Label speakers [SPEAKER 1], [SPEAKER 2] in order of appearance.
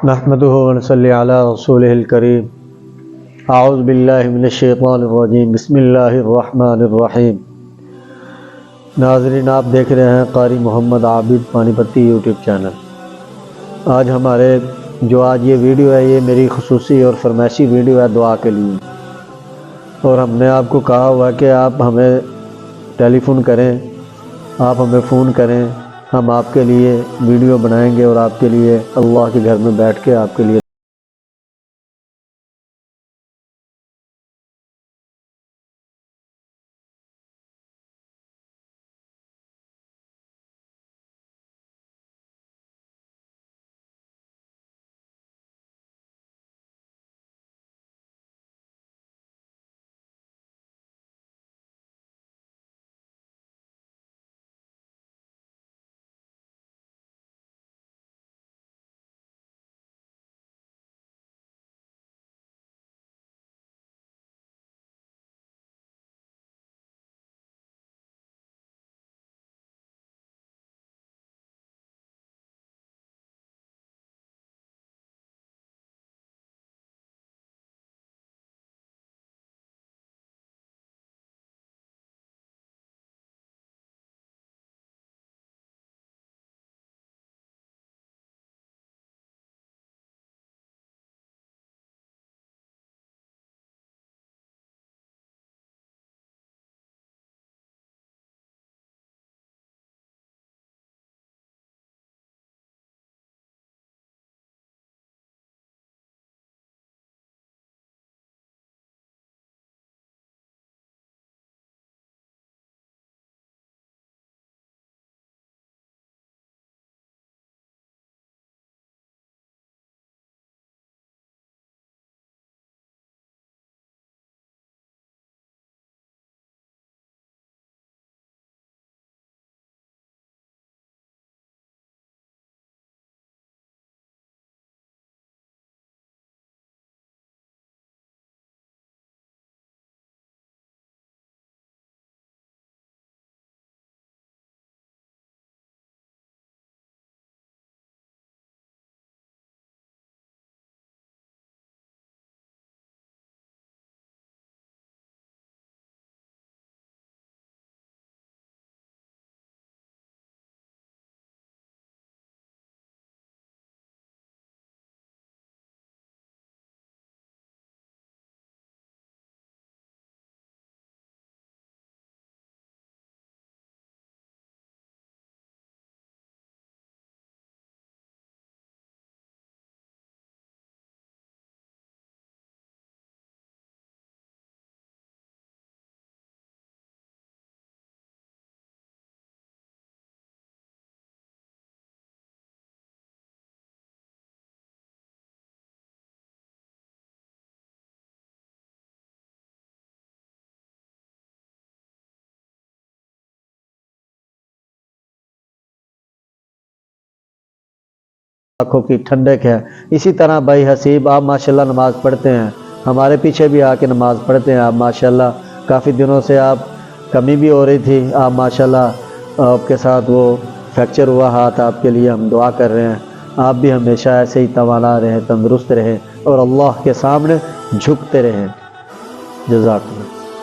[SPEAKER 1] नहमदुहु व नसल्ली अला रसूलिहिल करीम। आऊज़ु बिल्लाहि मिनश शैतानिर रजीम। बिस्मिल्लाहिर रहमानिर रहीम। नाज़रीन, आप देख रहे हैं कारी मोहम्मद आबिद पानीपती यूट्यूब चैनल। आज ये वीडियो है, ये मेरी खुसूसी और फरमाइशी वीडियो है दुआ के लिए। और हमने आपको कहा हुआ है कि आप हमें टेलीफ़ोन करें, आप हमें फ़ोन करें, हम आपके लिए वीडियो बनाएंगे और आपके लिए अल्लाह के घर में बैठ के आपके लिए आँखों की ठंडक है। इसी तरह भाई हसीब, आप माशाल्लाह नमाज़ पढ़ते हैं, हमारे पीछे भी आके नमाज़ पढ़ते हैं आप माशाल्लाह। काफ़ी दिनों से आप कमी भी हो रही थी, आप माशाल्लाह आपके साथ वो फ्रैक्चर हुआ हाथ, आपके लिए हम दुआ कर रहे हैं। आप भी हमेशा ऐसे ही तवाना रहें, तंदुरुस्त रहें और अल्लाह के सामने झुकते रहें। जज़ाकल्लाह।